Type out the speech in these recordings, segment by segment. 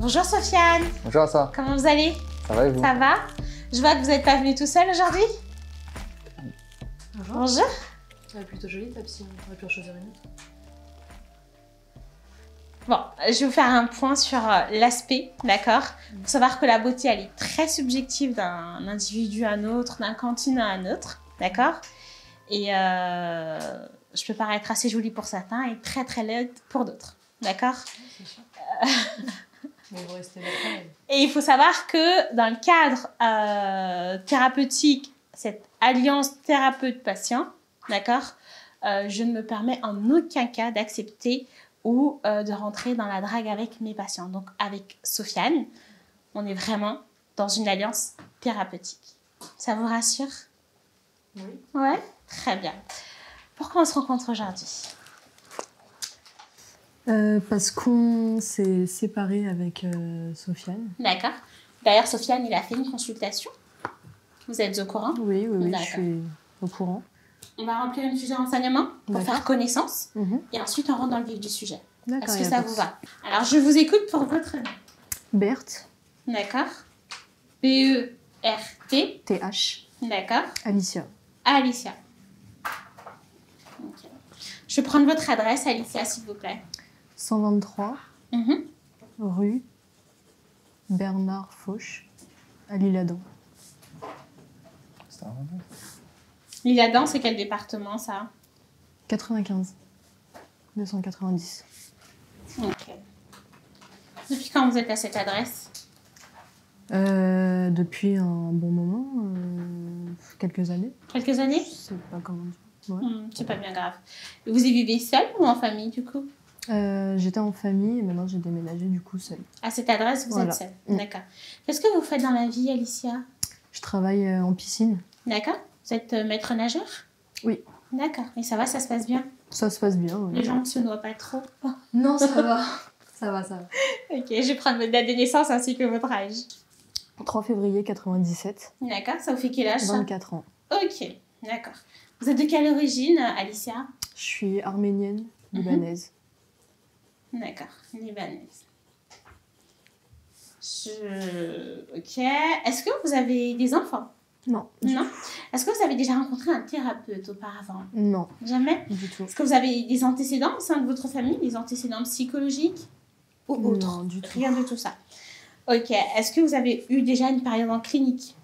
Bonjour Sofiane. Bonjour Assa. Comment vous allez? Ça va et vous? Ça va? Je vois que vous n'êtes pas venu tout seul aujourd'hui. Bonjour. Bonjour. Elle est plutôt jolie ta piscine, on aurait pu en choisir une autre. Bon, je vais vous faire un point sur l'aspect, d'accord? Faut savoir que la beauté, elle est très subjective d'un individu à un autre, d'un continent à un autre, d'accord? Et je peux paraître assez jolie pour certains et très très laide pour d'autres, d'accord? C'est sûr. Mais vous restez là quand même. Et il faut savoir que dans le cadre thérapeutique, cette alliance thérapeute-patient, d'accord, je ne me permets en aucun cas d'accepter ou de rentrer dans la drague avec mes patients. Donc avec Sofiane, on est vraiment dans une alliance thérapeutique. Ça vous rassure? Oui. Ouais, très bien. Pourquoi on se rencontre aujourd'hui? Parce qu'on s'est séparés avec Sofiane. D'accord. D'ailleurs, Sofiane, il a fait une consultation. Vous êtes au courant? Oui, je D'accord. suis au courant. On va remplir une fiche de renseignement pour D'accord. faire connaissance et ensuite on rentre dans le vif du sujet. D'accord. Est-ce que ça vous va? Alors, je vous écoute pour votre nom. Berthe, D'accord. B-E-R-T. TH, D'accord. Alicia. Alicia. Ok. Je vais prendre votre adresse, Alicia, s'il vous plaît. 123 Mhm. rue Bernard Fauche, à L'Isle-Adam. C'est un- L'Isle-Adam, c'est quel département, ça? 95 290. Ok. Depuis quand vous êtes à cette adresse? Depuis un bon moment, quelques années. Quelques années? Je sais pas comment dire. Ouais. C'est pas bien grave. Vous y vivez seul ou en famille, du coup? J'étais en famille et maintenant j'ai déménagé du coup seule. À cette adresse, vous Voilà. êtes seul. Mm. D'accord. Qu'est-ce que vous faites dans la vie, Alicia? Je travaille en piscine. D'accord. Vous êtes maître nageur? Oui. D'accord. Et ça va, ça se passe bien? Ça se passe bien. Ouais. Les gens ne se noient pas trop? Non, ça va. Ça va. Ok, je vais prendre votre date de naissance ainsi que votre âge. 3 février 97, D'accord. Ça vous fait quel âge, ça? 24 ans. Ok, d'accord. Vous êtes de quelle origine, Alicia? Je suis arménienne, libanaise. D'accord, libanaise. Ok. Est-ce que vous avez des enfants? Non. Non. Est-ce que vous avez déjà rencontré un thérapeute auparavant? Non, Jamais? du tout. Est-ce que vous avez des antécédents au sein de votre famille, des antécédents psychologiques ou autres? Non, du tout. Rien de tout ça. Ok. Est-ce que vous avez eu déjà une période en clinique?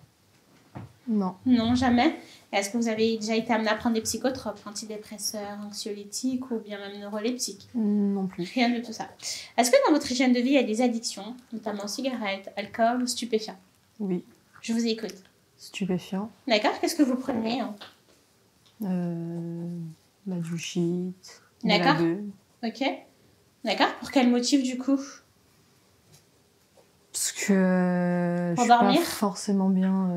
Non. Non, jamais. Est-ce que vous avez déjà été amené à prendre des psychotropes, antidépresseurs, anxiolytiques ou bien même neuroleptiques? Non plus. Rien de tout ça. Est-ce que dans votre hygiène de vie, il y a des addictions, notamment cigarettes, alcool ou stupéfiants? Oui. Je vous écoute. Stupéfiant. D'accord. Qu'est-ce que vous prenez, hein? Du shit. de D'accord. la beuh. Ok. D'accord. Pour quel motif, du coup? Parce que Pour je suis dormir pas forcément bien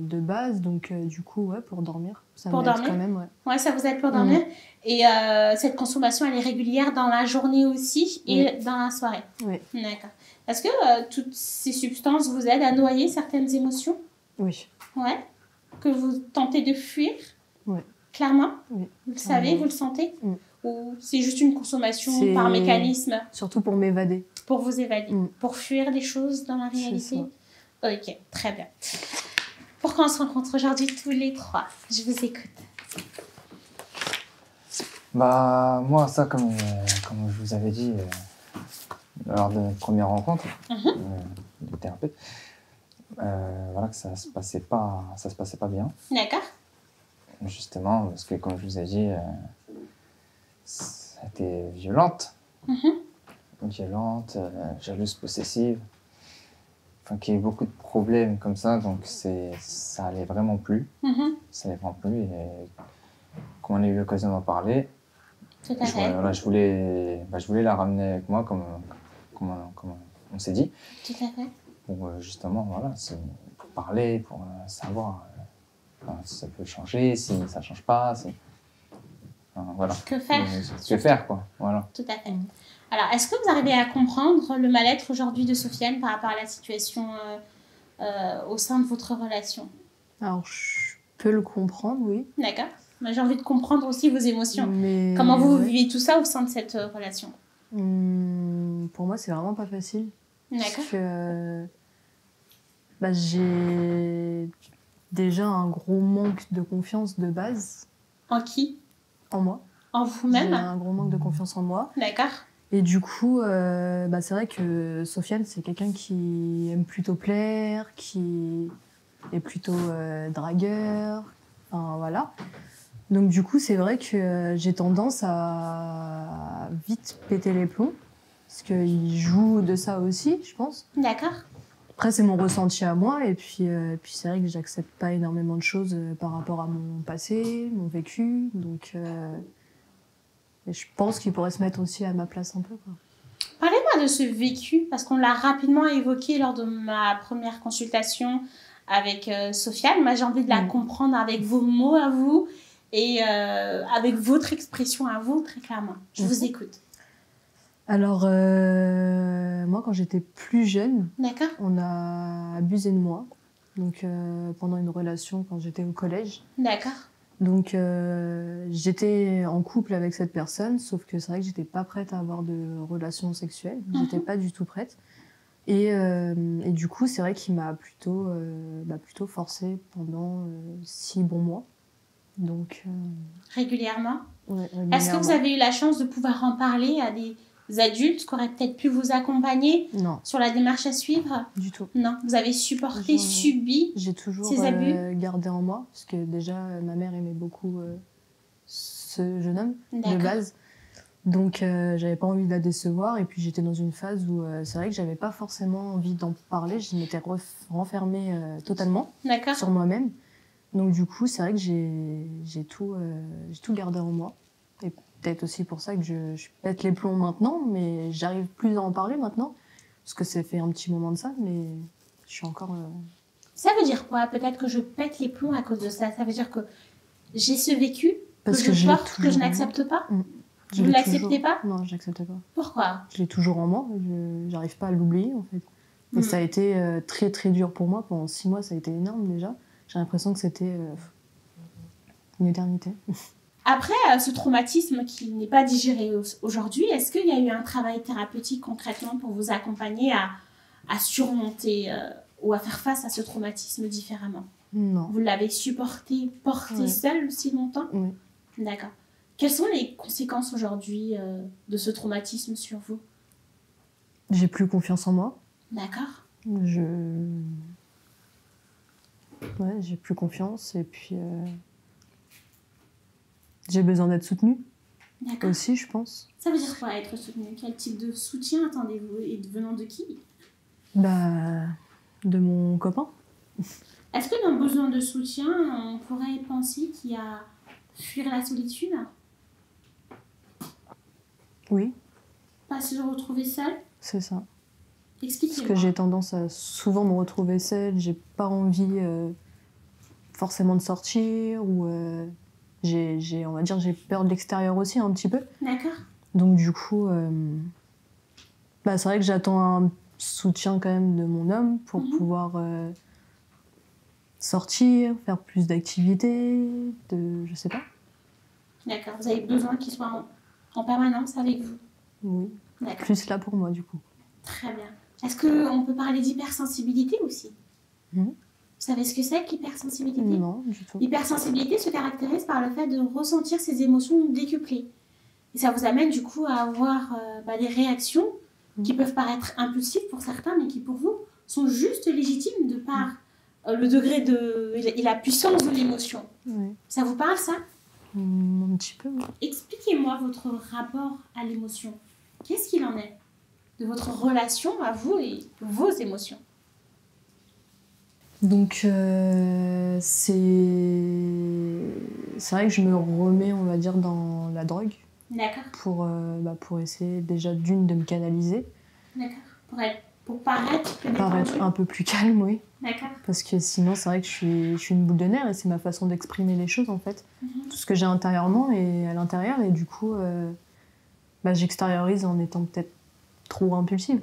de base, donc du coup, ouais, pour dormir. Ça Pour m'aide dormir quand même, ouais. Ouais, ça vous aide pour dormir. Et cette consommation, elle est régulière dans la journée aussi et dans la soirée? Oui. D'accord. Est-ce que toutes ces substances vous aident à noyer certaines émotions? Oui. Ouais. Que vous tentez de fuir? Ouais. Clairement? Oui. Vous le savez, vous le sentez? Mm. Ou c'est juste une consommation C'est- par mécanisme Surtout pour m'évader. pour vous évader? Mm. Pour fuir des choses dans la C'est réalité? ça. Ok, très bien. Pourquoi on se rencontre aujourd'hui tous les trois? Je vous écoute. Bah, moi, ça, comme je vous avais dit lors de notre première rencontre du thérapeute, voilà, que ça se passait pas bien. D'accord? Justement, parce que, comme je vous ai dit, c'était violente. Violente, jalouse, possessive. Enfin, qu'il y ait beaucoup de problèmes comme ça, donc ça allait vraiment plus. Ça allait vraiment plus. Et comme on a eu l'occasion d'en parler, Tout à fait. voilà, je voulais la ramener avec moi, comme on s'est dit, Tout à fait. pour justement, voilà, pour parler, pour savoir si ça peut changer, si ça change pas. Enfin, voilà. Que faire? Que faire, quoi. Voilà. Tout à fait. Alors, est-ce que vous arrivez à comprendre le mal-être aujourd'hui de Sofiane par rapport à la situation au sein de votre relation? Alors, je peux le comprendre, oui. D'accord. Moi, j'ai envie de comprendre aussi vos émotions. Mais Comment vous ouais. vivez tout ça au sein de cette relation? Pour moi, c'est vraiment pas facile. D'accord. Parce que j'ai déjà un gros manque de confiance de base En qui? en moi. En J'ai vous-même? un gros manque de confiance en moi. D'accord. Et du coup, c'est vrai que Sofiane, c'est quelqu'un qui aime plutôt plaire, qui est plutôt dragueur. Enfin, voilà. Donc du coup, c'est vrai que j'ai tendance à vite péter les plombs. Parce qu'il joue de ça aussi, je pense. D'accord. Après, c'est mon ressenti à moi. Et puis c'est vrai que j'accepte pas énormément de choses par rapport à mon passé, mon vécu. Donc et je pense qu'il pourrait se mettre aussi à ma place un peu, quoi. Parlez-moi de ce vécu, parce qu'on l'a rapidement évoqué lors de ma première consultation avec Sofiane. Moi, j'ai envie de la comprendre avec vos mots à vous et avec votre expression à vous, très clairement. Je vous écoute. Alors, moi, quand j'étais plus jeune, D'accord. on a abusé de moi. Donc, pendant une relation quand j'étais au collège. D'accord. Donc, j'étais en couple avec cette personne, sauf que c'est vrai que j'étais pas prête à avoir de relations sexuelles. J'étais pas du tout prête. Et du coup, c'est vrai qu'il m'a plutôt forcée pendant 6 bons mois. Donc, Régulièrement? Ouais, Est-ce que vous avez eu la chance de pouvoir en parler à des adultes qui auraient peut-être pu vous accompagner Non, sur la démarche à suivre? du tout. Non, vous avez supporté, subi J'ai toujours ces abus? gardé en moi, parce que déjà, ma mère aimait beaucoup ce jeune homme, de D'accord. base. Donc, j'avais pas envie de la décevoir. Et puis, j'étais dans une phase où c'est vrai que j'avais pas forcément envie d'en parler. Je m'étais renfermée totalement D'accord. sur moi-même. Donc, du coup, c'est vrai que j'ai tout gardé en moi. Et peut-être aussi pour ça que je pète les plombs maintenant, mais j'arrive plus à en parler maintenant. Parce que ça fait un petit moment de ça, mais je suis encore... Ça veut dire quoi? Peut-être que je pète les plombs à cause de ça. Ça veut dire que j'ai ce vécu, Parce que que je je l'ai porte, que toujours je en moi. n'accepte pas? Je Vous l'ai l'acceptez toujours- pas? Non, je l'accepte pas. Pourquoi? Je l'ai toujours en moi, j'arrive pas à l'oublier en fait. Et ça a été très très dur pour moi. Pendant 6 mois, ça a été énorme déjà. J'ai l'impression que c'était une éternité. Après ce traumatisme qui n'est pas digéré aujourd'hui, est-ce qu'il y a eu un travail thérapeutique concrètement pour vous accompagner à surmonter ou à faire face à ce traumatisme différemment? Non. Vous l'avez supporté, porté Ouais. seul aussi longtemps? Oui. D'accord. Quelles sont les conséquences aujourd'hui de ce traumatisme sur vous? J'ai plus confiance en moi. D'accord. Ouais, j'ai plus confiance et puis j'ai besoin d'être soutenue D'accord. aussi, je pense. Ça veut dire quoi être soutenu? Quel type de soutien attendez-vous et venant de qui? De mon copain. Est-ce que dans besoin de soutien, on pourrait penser qu'il y a fuir la solitude? Oui, Pas se retrouver seul? c'est ça. Parce Expliquez-moi. que j'ai tendance à souvent me retrouver seule, j'ai pas envie forcément de sortir ou on va dire j'ai peur de l'extérieur aussi un petit peu. D'accord. Donc du coup c'est vrai que j'attends un soutien quand même de mon homme pour pouvoir sortir, faire plus d'activités, je sais pas. D'accord. Vous avez besoin qu'il soit en permanence avec vous? Oui. D'accord. Plus là pour moi du coup. Très bien. Est-ce qu'on peut parler d'hypersensibilité aussi? Vous savez ce que c'est qu'hypersensibilité? Non, du tout. L'hypersensibilité se caractérise par le fait de ressentir ses émotions décuplées. Et ça vous amène du coup à avoir des réactions qui peuvent paraître impulsives pour certains, mais qui pour vous sont juste légitimes de par le degré et la puissance de l'émotion. Oui. Ça vous parle ça? Un petit peu, oui. Expliquez-moi votre rapport à l'émotion. Qu'est-ce qu'il en est de votre relation à vous et vos émotions? Donc c'est vrai que je me remets, on va dire, dans la drogue D'accord. pour essayer déjà d'une de me canaliser. D'accord. Pour être Pour paraître plus paraître détendu. un peu plus calme, oui. D'accord. Parce que sinon, c'est vrai que je suis une boule de nerfs et c'est ma façon d'exprimer les choses, en fait. Tout ce que j'ai intérieurement et à l'intérieur, et du coup, j'extériorise en étant peut-être trop impulsive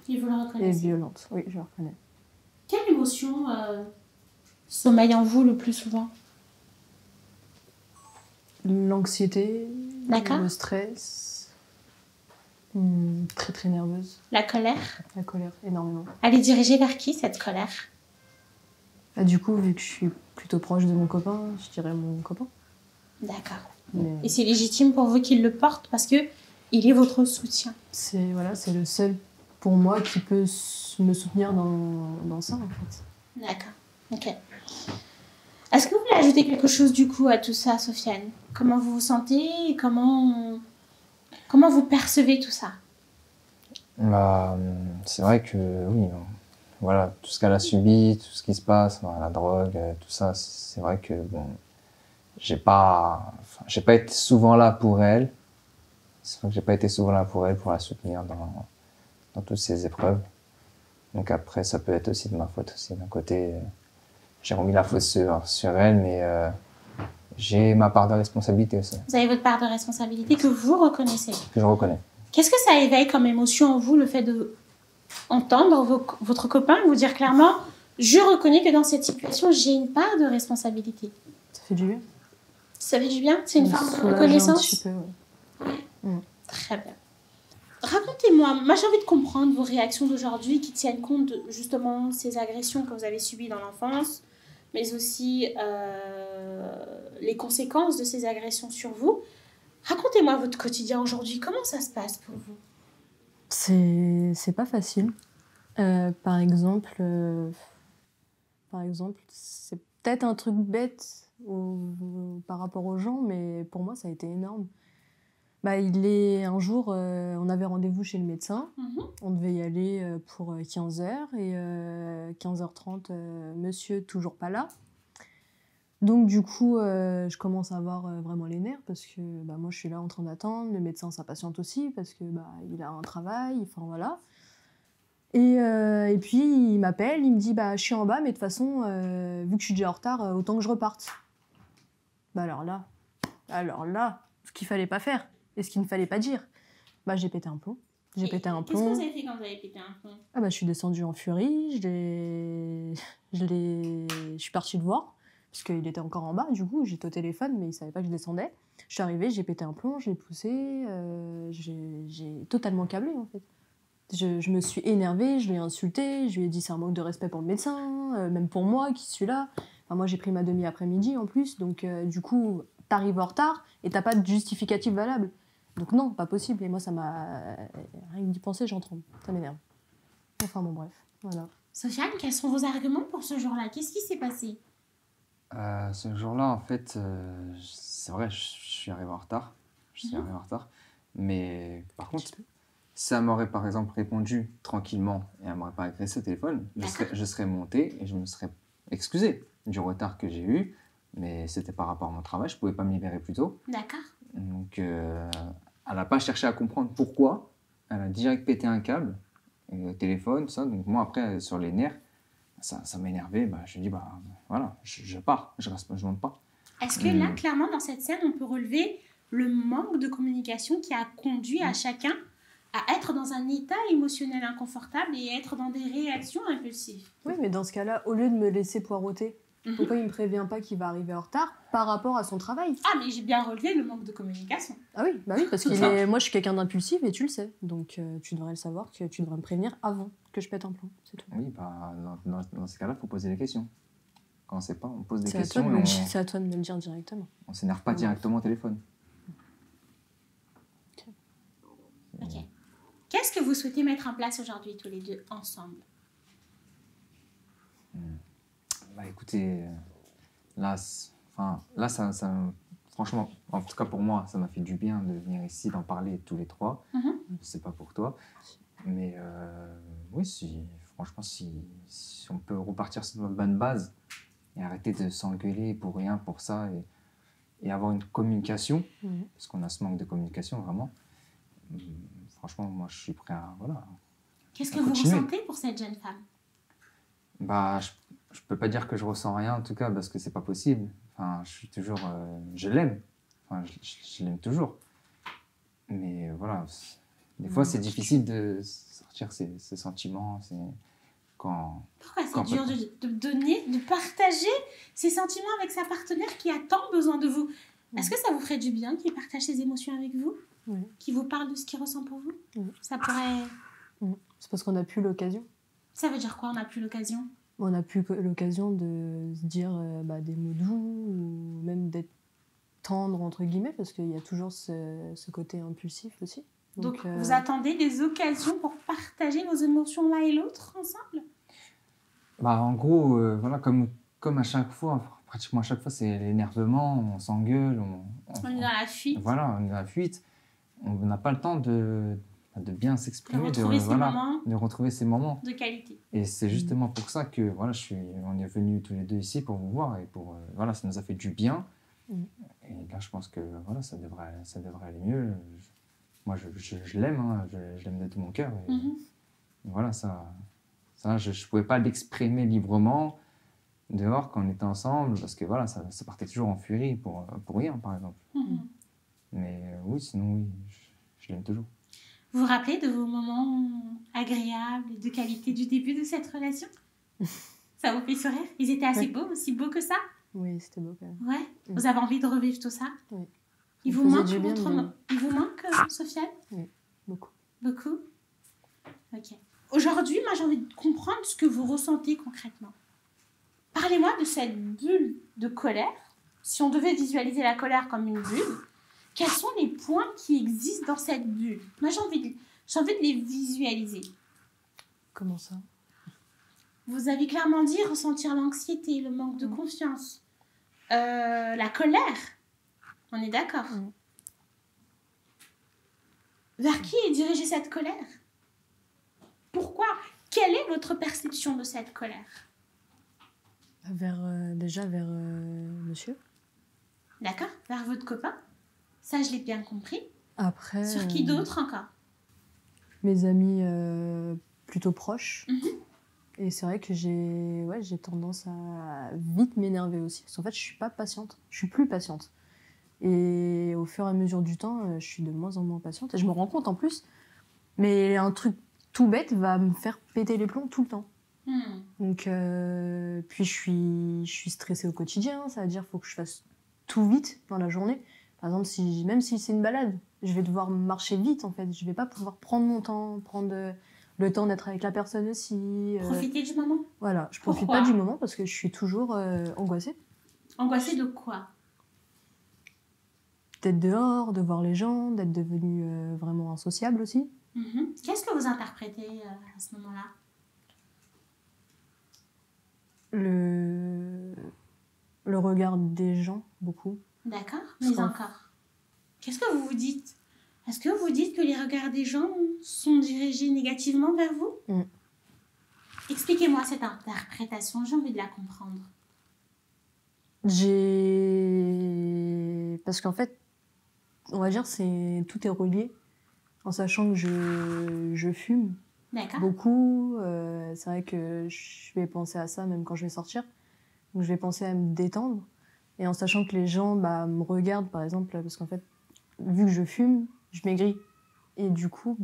Et vous le et reconnaissez. violente. Oui, je le reconnais. Quelle émotion sommeille en vous le plus souvent? L'anxiété, D'accord. le stress, très très nerveuse, La colère? la colère, énormément. Elle est dirigée vers qui, cette colère? Du coup, vu que je suis plutôt proche de mon copain, je dirais mon copain. D'accord. Mais Et c'est légitime pour vous qu'il le porte parce que il est votre soutien. c'est le seul pour moi qui peut me soutenir dans ça, en fait. D'accord. Ok. Est-ce que vous voulez ajouter quelque chose du coup à tout ça, Sofiane? Comment vous vous sentez? Comment vous percevez tout ça? Bah, c'est vrai que oui, voilà, tout ce qu'elle a subi, tout ce qui se passe, la drogue, tout ça, c'est vrai que bon, j'ai pas été souvent là pour elle. C'est vrai que j'ai pas été souvent là pour elle, pour la soutenir dans toutes ces épreuves. Donc après, ça peut être aussi de ma faute aussi. D'un côté, j'ai remis la faute sur elle, mais j'ai ma part de responsabilité aussi, Vous avez votre part de responsabilité que vous reconnaissez. que je reconnais. Qu'est-ce que ça éveille comme émotion en vous, le fait de entendre votre copain vous dire clairement « Je reconnais que dans cette situation, j'ai une part de responsabilité ». Ça fait du bien. Ça fait du bien? C'est une Ça forme de soulage un reconnaissance? petit peu, ouais. Très bien. Racontez-moi, moi j'ai envie de comprendre vos réactions d'aujourd'hui qui tiennent compte de justement ces agressions que vous avez subies dans l'enfance, mais aussi les conséquences de ces agressions sur vous. Racontez-moi votre quotidien aujourd'hui, comment ça se passe pour vous? C'est pas facile. Par exemple, c'est peut-être un truc bête par rapport aux gens, mais pour moi, ça a été énorme. Un jour, on avait rendez-vous chez le médecin. On devait y aller pour 15h et 15h30, monsieur toujours pas là. Donc du coup, je commence à avoir vraiment les nerfs parce que moi je suis là en train d'attendre, le médecin s'impatiente aussi parce que il a un travail, enfin voilà. Et puis il m'appelle, il me dit je suis en bas, mais de toute façon, vu que je suis déjà en retard, autant que je reparte. Alors là, ce qu'il fallait pas faire et ce qu'il ne fallait pas dire, j'ai pété un plomb. J'ai pété un Qu'est-ce que plomb. vous avez fait quand vous avez pété un plomb? Je suis descendue en furie, je suis partie le voir, parce qu'il était encore en bas, du coup, j'étais au téléphone, mais il savait pas que je descendais. Je suis arrivée, j'ai pété un plomb, je l'ai poussé, j'ai totalement câblé, en fait. Je me suis énervée, je l'ai insulté, je lui ai dit c'est un manque de respect pour le médecin, même pour moi qui suis là. Enfin, moi, j'ai pris ma demi-après-midi en plus, donc du coup, t'arrives en retard et t'as pas de justificatif valable. Donc non, pas possible. Et moi, ça m'a... Rien que d'y penser, j'en tremble. Ça m'énerve. Enfin bon, bref, voilà. Sofiane, quels sont vos arguments pour ce jour-là? Qu'est-ce qui s'est passé? Ce jour-là, en fait, c'est vrai, je suis arrivé en retard. Je suis arrivé en retard. Mais par contre, si elle m'aurait par exemple répondu tranquillement et elle m'aurait pas agressé au téléphone, je serais monté et je me serais excusé du retard que j'ai eu. Mais c'était par rapport à mon travail, je pouvais pas me libérer plus tôt. D'accord. Donc, elle n'a pas cherché à comprendre pourquoi. Elle a direct pété un câble, au téléphone, tout ça. Donc moi, après, sur les nerfs, ça m'a énervé. Je lui ai dit, voilà, je pars, je reste, je monte pas. Est-ce que là, clairement, dans cette scène, on peut relever le manque de communication qui a conduit à chacun à être dans un état émotionnel inconfortable et être dans des réactions impulsives? Oui, mais dans ce cas-là, au lieu de me laisser poireauter, pourquoi il me prévient pas qu'il va arriver en retard par rapport à son travail? Ah, mais j'ai bien relevé le manque de communication. Ah oui, oui, parce que moi je suis quelqu'un d'impulsif et tu le sais. Donc tu devrais le savoir, que tu devrais me prévenir avant que je pète un plomb, c'est tout. Oui, dans ce cas-là, il faut poser des questions. Quand on ne sait pas, on pose des C'est questions. C'est à toi de me le dire directement. On ne s'énerve pas directement au téléphone. Ok. Qu'est-ce que vous souhaitez mettre en place aujourd'hui, tous les deux, ensemble? Écoutez, là, franchement, en tout cas pour moi, ça m'a fait du bien de venir ici, d'en parler tous les trois. Je ne sais pas pour toi. Mais oui, franchement, si on peut repartir sur une bonne base et arrêter de s'engueuler pour rien, pour ça, et avoir une communication, parce qu'on a ce manque de communication, vraiment. Franchement, moi, je suis prêt à Qu'est-ce que vous ressentez pour cette jeune femme? Bah, je peux pas dire que je ressens rien en tout cas parce que c'est pas possible. Enfin, je suis toujours, je l'aime. Enfin, je l'aime toujours. Mais voilà, des fois c'est difficile de sortir ces sentiments. Quand Pourquoi c'est dur de donner, de partager ses sentiments avec sa partenaire qui a tant besoin de vous? Est-ce que ça vous ferait du bien qu'il partage ses émotions avec vous? Oui. Qu'il vous parle de ce qu'il ressent pour vous? Oui. Ça pourrait... C'est parce qu'on n'a plus l'occasion. Ça veut dire quoi, on n'a plus l'occasion? On n'a plus l'occasion de se dire des mots doux ou même d'être tendre, entre guillemets, parce qu'il y a toujours ce côté impulsif aussi. Donc vous attendez des occasions pour partager vos émotions l'un et l'autre ensemble? Bah, en gros, voilà, comme à chaque fois, pratiquement à chaque fois, c'est l'énervement, on s'engueule. On est dans la fuite. Voilà, on est dans la fuite. On n'a pas le temps de bien s'exprimer, de retrouver ces moments de qualité. Et c'est justement pour ça que voilà, on est venus tous les deux ici pour vous voir et pour voilà, ça nous a fait du bien. Et là, je pense que voilà, ça devrait aller mieux. Moi, je l'aime, hein, je l'aime de tout mon cœur. Et voilà, ça, je pouvais pas l'exprimer librement dehors quand on était ensemble parce que voilà, ça partait toujours en furie pour rien, par exemple. Mais oui, sinon oui, je l'aime toujours. Vous vous rappelez de vos moments agréables et de qualité du début de cette relation? Ça vous fait sourire? Ils étaient assez beaux, aussi beaux que ça? Oui, c'était beau quand même. Ouais. Vous avez envie de revivre tout ça? Oui. Il vous manque Sofiane? Oui, beaucoup. Beaucoup? Ok. Aujourd'hui, moi, j'ai envie de comprendre ce que vous ressentez concrètement. Parlez-moi de cette bulle de colère. Si on devait visualiser la colère comme une bulle, quels sont les points qui existent dans cette bulle? Moi, j'ai envie de les visualiser. Comment ça? Vous avez clairement dit ressentir l'anxiété, le manque de confiance, la colère. On est d'accord? Vers qui est dirigée cette colère? Pourquoi? Quelle est votre perception de cette colère? Déjà vers monsieur. D'accord? Vers votre copain? Ça, je l'ai bien compris. Après... Sur qui d'autre encore? Mes amis plutôt proches. Et c'est vrai que j'ai tendance à vite m'énerver aussi. Parce qu'en fait, je suis pas patiente. Je suis plus patiente. Et au fur et à mesure du temps, je suis de moins en moins patiente. Et je me rends compte en plus. Mais un truc tout bête va me faire péter les plombs tout le temps. Donc, puis je suis stressée au quotidien. Ça veut dire qu'il faut que je fasse tout vite dans la journée. Par exemple, même si c'est une balade, je vais devoir marcher vite en fait. Je vais pas pouvoir prendre mon temps, prendre le temps d'être avec la personne aussi. Profiter du moment. Voilà, je profite pas du moment parce que je suis toujours angoissée. Angoissée de quoi? D'être dehors, de voir les gens, d'être devenue vraiment insociable aussi. Qu'est-ce que vous interprétez à ce moment-là? Le regard des gens, beaucoup. D'accord, mais encore. Qu'est-ce que vous vous dites? Est-ce que vous dites que les regards des gens sont dirigés négativement vers vous? Expliquez-moi cette interprétation, j'ai envie de la comprendre. Parce qu'en fait, on va dire tout est relié, en sachant que je fume beaucoup. C'est vrai que je vais penser à ça même quand je vais sortir. Donc je vais penser à me détendre. Et en sachant que les gens me regardent, par exemple, parce qu'en fait, vu que je fume, je maigris. Et du coup,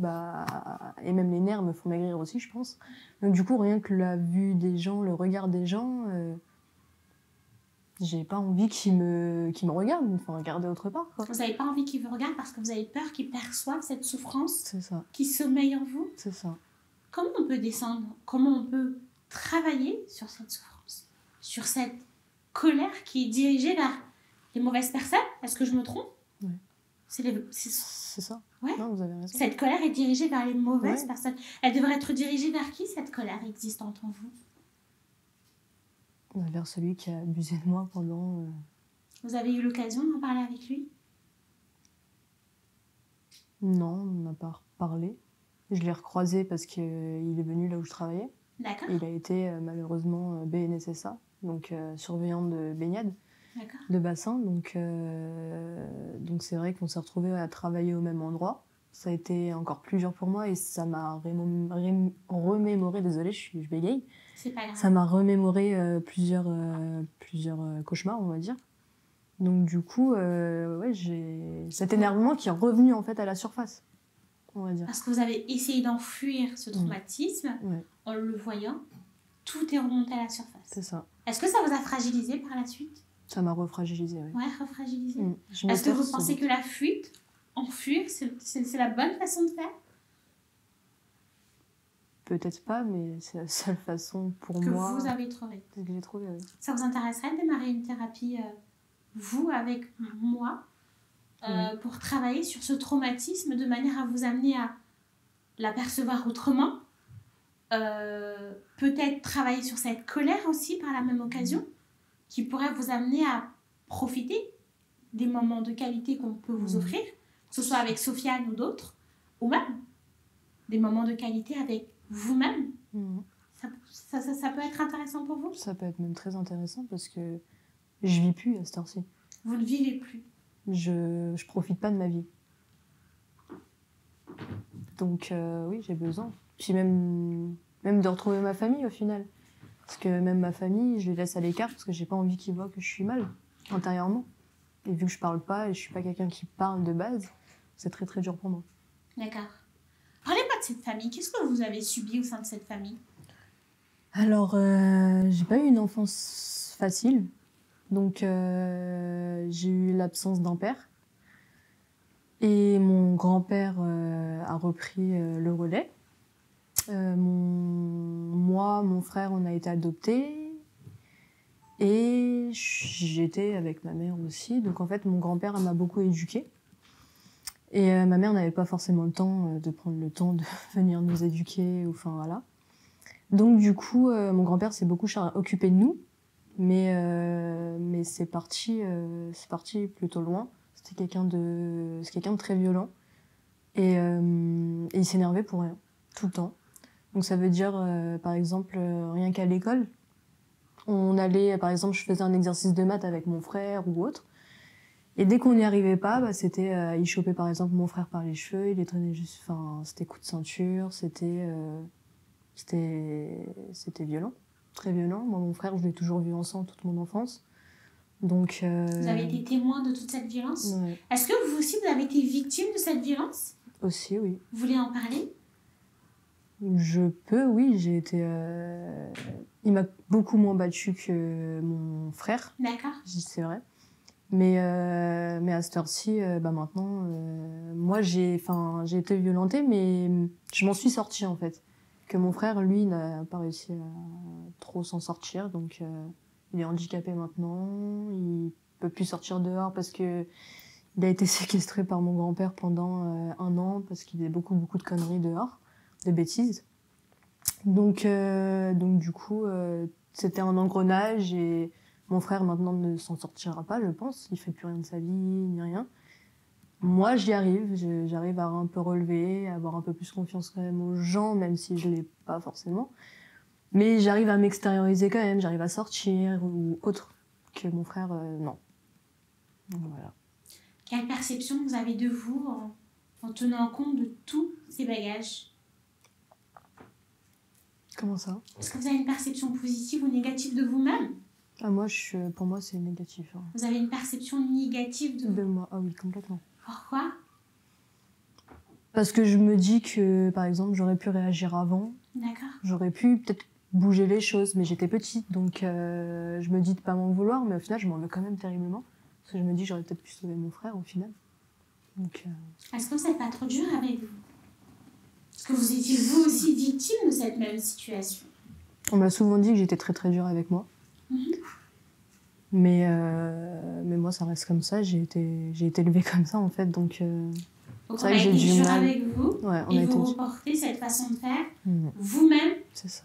et même les nerfs me font maigrir aussi, je pense. Donc du coup, rien que la vue des gens, le regard des gens, j'ai pas envie qu'ils me regardent, il faut regarder autre part, quoi. Vous avez pas envie qu'ils vous regardent parce que vous avez peur qu'ils perçoivent cette souffrance? C'est ça. Qui sommeille en vous? C'est ça. Comment on peut descendre? Comment on peut travailler sur cette souffrance? Sur cette colère qui est dirigée vers les mauvaises personnes? Est-ce que je me trompe? Oui. C'est ça. Ouais. Non, vous avez raison. Cette colère est dirigée vers les mauvaises personnes. Elle devrait être dirigée vers qui, cette colère existante en vous? Vers celui qui a abusé de moi pendant... Vous avez eu l'occasion d'en parler avec lui? Non, on n'a pas parlé. Je l'ai recroisé parce qu'il est venu là où je travaillais. D'accord. Il a été malheureusement BNSSA, donc surveillant de baignade, D'accord. de bassin. Donc c'est vrai qu'on s'est retrouvés à travailler au même endroit. Ça a été encore plus dur pour moi et ça m'a remémoré, désolée, je bégaye. C'est pas grave. Ça m'a remémoré plusieurs cauchemars, on va dire. Donc du coup, ouais, j'ai cet énervement qui est revenu en fait à la surface, on va dire. Parce que vous avez essayé d'enfuir ce traumatisme Ouais. en le voyant, tout est remonté à la surface. C'est ça. Est-ce que ça vous a fragilisé par la suite? Ça m'a refragilisé, oui. Ouais, refragilisé. Est-ce que vous pensez que la fuite, enfuir, c'est la bonne façon de faire? Peut-être pas, mais c'est la seule façon pour que moi. Que vous avez trouvé. Que j'ai trouvé, oui. Ça vous intéresserait de démarrer une thérapie, vous, avec moi, pour travailler sur ce traumatisme de manière à vous amener à l'apercevoir autrement? Peut-être travailler sur cette colère aussi par la même occasion, qui pourrait vous amener à profiter des moments de qualité qu'on peut vous offrir, que ce soit avec Sofiane ou d'autres, ou même des moments de qualité avec vous-même. Ça peut être intéressant pour vous? Ça peut être même très intéressant parce que je vis plus à cette heure-ci. Vous ne vivez plus? Je profite pas de ma vie. Donc oui, j'ai besoin. Puis même de retrouver ma famille au final. Parce que même ma famille, je les laisse à l'écart parce que j'ai pas envie qu'ils voient que je suis mal intérieurement. Et vu que je parle pas et je suis pas quelqu'un qui parle de base, c'est très très dur pour moi. D'accord. Parlez-moi de cette famille. Qu'est-ce que vous avez subi au sein de cette famille? Alors, j'ai pas eu une enfance facile. Donc, j'ai eu l'absence d'un père. Et mon grand-père a repris le relais. Moi, mon frère, on a été adoptés. Et j'étais avec ma mère aussi. Donc, en fait, mon grand-père m'a beaucoup éduquée. Et ma mère n'avait pas forcément le temps de prendre le temps de venir nous éduquer. Enfin, voilà. Donc, du coup, mon grand-père s'est beaucoup occupé de nous. Mais c'est parti plutôt loin. C'était quelqu'un de très violent. Et il s'énervait pour rien, tout le temps. Donc ça veut dire, par exemple, rien qu'à l'école, on allait, par exemple, je faisais un exercice de maths avec mon frère ou autre. Et dès qu'on n'y arrivait pas, bah, c'était, il chopait par exemple mon frère par les cheveux, il les traînait juste, enfin, c'était coup de ceinture, c'était violent. Très violent. Moi, mon frère, je l'ai toujours vu ensemble toute mon enfance. Donc, vous avez été témoin de toute cette violence? Ouais. Est-ce que vous aussi, vous avez été victime de cette violence? Aussi, oui. Vous voulez en parler? Je peux, oui. J'ai été... Il m'a beaucoup moins battue que mon frère. D'accord. C'est vrai. Mais à cette heure-ci, bah maintenant, moi, j'ai été violentée, mais je m'en suis sortie, en fait. Que mon frère, lui, n'a pas réussi à trop s'en sortir, donc il est handicapé maintenant, il peut plus sortir dehors parce que il a été séquestré par mon grand-père pendant 1 an parce qu'il faisait beaucoup de conneries dehors, de bêtises. Donc du coup, c'était un engrenage et mon frère maintenant ne s'en sortira pas, je pense. Il fait plus rien de sa vie ni rien. Moi, j'y arrive. J'arrive à un peu relever, à avoir un peu plus confiance quand même aux gens, même si je l'ai pas forcément. Mais j'arrive à m'extérioriser quand même. J'arrive à sortir ou autre que mon frère, non. Donc, voilà. Quelle perception vous avez de vous en tenant compte de tous ces bagages? Comment ça? Est-ce que vous avez une perception positive ou négative de vous-même? Ah, pour moi, c'est négatif. Hein. Vous avez une perception négative de vous? Moi, ah oui, complètement. Pourquoi? Parce que je me dis que, par exemple, j'aurais pu réagir avant. D'accord. J'aurais pu peut-être bouger les choses, mais j'étais petite, donc je me dis de pas m'en vouloir, mais au final, je m'en veux quand même terriblement. Parce que je me dis que j'aurais peut-être pu sauver mon frère, au final. Donc, Est-ce que vous n'êtes pas trop dur avec vous? Est-ce que vous étiez vous aussi victime de cette même situation? On m'a souvent dit que j'étais très très dure avec moi. Mais moi, ça reste comme ça. J'ai été élevée comme ça, en fait. Donc on a été dur avec vous, ouais, et vous reportez cette façon de faire vous-même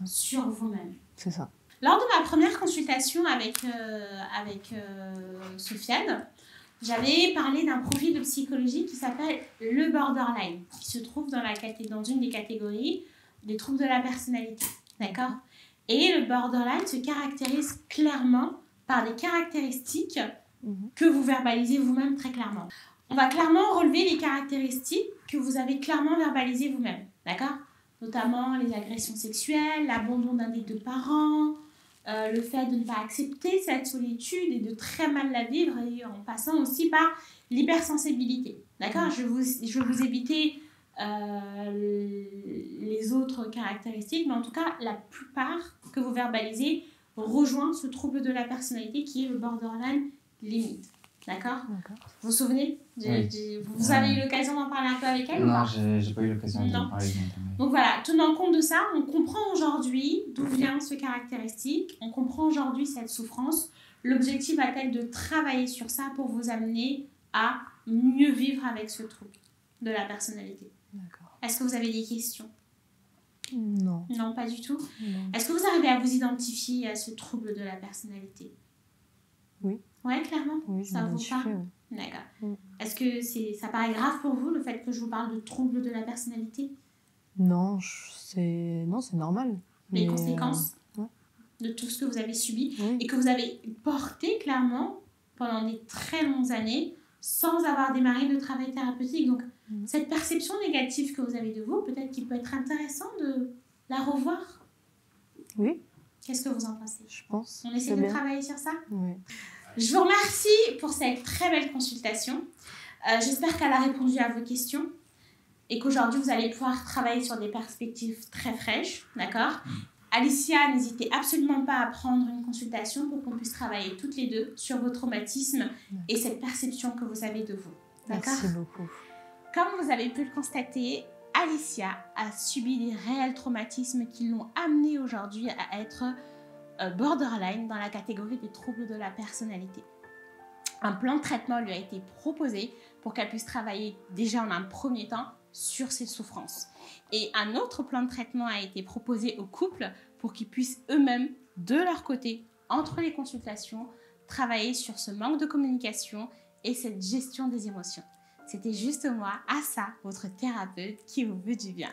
sur vous-même. C'est ça. Lors de ma première consultation avec Sofiane, j'avais parlé d'un profil de psychologie qui s'appelle le borderline, qui se trouve dans une des catégories des troubles de la personnalité. D'accord? Et le borderline se caractérise clairement par des caractéristiques que vous verbalisez vous-même très clairement. On va clairement relever les caractéristiques que vous avez clairement verbalisées vous-même, d'accord? Notamment les agressions sexuelles, l'abandon d'un des deux parents, le fait de ne pas accepter cette solitude et de très mal la vivre, et en passant aussi par l'hypersensibilité, d'accord? Je vais vous éviter les autres caractéristiques, mais en tout cas, la plupart que vous verbalisez rejoint ce trouble de la personnalité qui est le borderline limite. D'accord? Vous vous souvenez? Vous avez eu l'occasion d'en parler un peu avec elle ou pas? Non, j'ai pas eu l'occasion d'en parler. Donc voilà, tenant compte de ça, on comprend aujourd'hui d'où vient ce caractéristique, on comprend aujourd'hui cette souffrance. L'objectif va être de travailler sur ça pour vous amener à mieux vivre avec ce trouble de la personnalité. D'accord. Est-ce que vous avez des questions? Non. Non, pas du tout. Non. Est-ce que vous arrivez à vous identifier à ce trouble de la personnalité? Oui. Ouais, clairement. Oui, ça vous parle? D'accord. Est-ce que ça paraît grave pour vous, le fait que je vous parle de trouble de la personnalité? Non, c'est normal. Les conséquences de tout ce que vous avez subi et que vous avez porté clairement pendant des très longues années sans avoir démarré de travail thérapeutique. Donc, cette perception négative que vous avez de vous, peut-être qu'il peut être intéressant de la revoir. Oui. Qu'est-ce que vous en pensez? Je pense. On essaie de travailler sur ça? Oui. Je vous remercie pour cette très belle consultation. J'espère qu'elle a répondu à vos questions et qu'aujourd'hui, vous allez pouvoir travailler sur des perspectives très fraîches. D'accord? Alicia, n'hésitez absolument pas à prendre une consultation pour qu'on puisse travailler toutes les deux sur vos traumatismes et cette perception que vous avez de vous. D'accord? Merci beaucoup. Comme vous avez pu le constater, Alicia a subi des réels traumatismes qui l'ont amenée aujourd'hui à être borderline dans la catégorie des troubles de la personnalité. Un plan de traitement lui a été proposé pour qu'elle puisse travailler déjà en un premier temps sur ses souffrances. Et un autre plan de traitement a été proposé au couple pour qu'ils puissent eux-mêmes, de leur côté, entre les consultations, travailler sur ce manque de communication et cette gestion des émotions. C'était juste moi, Assa, votre thérapeute, qui vous veut du bien.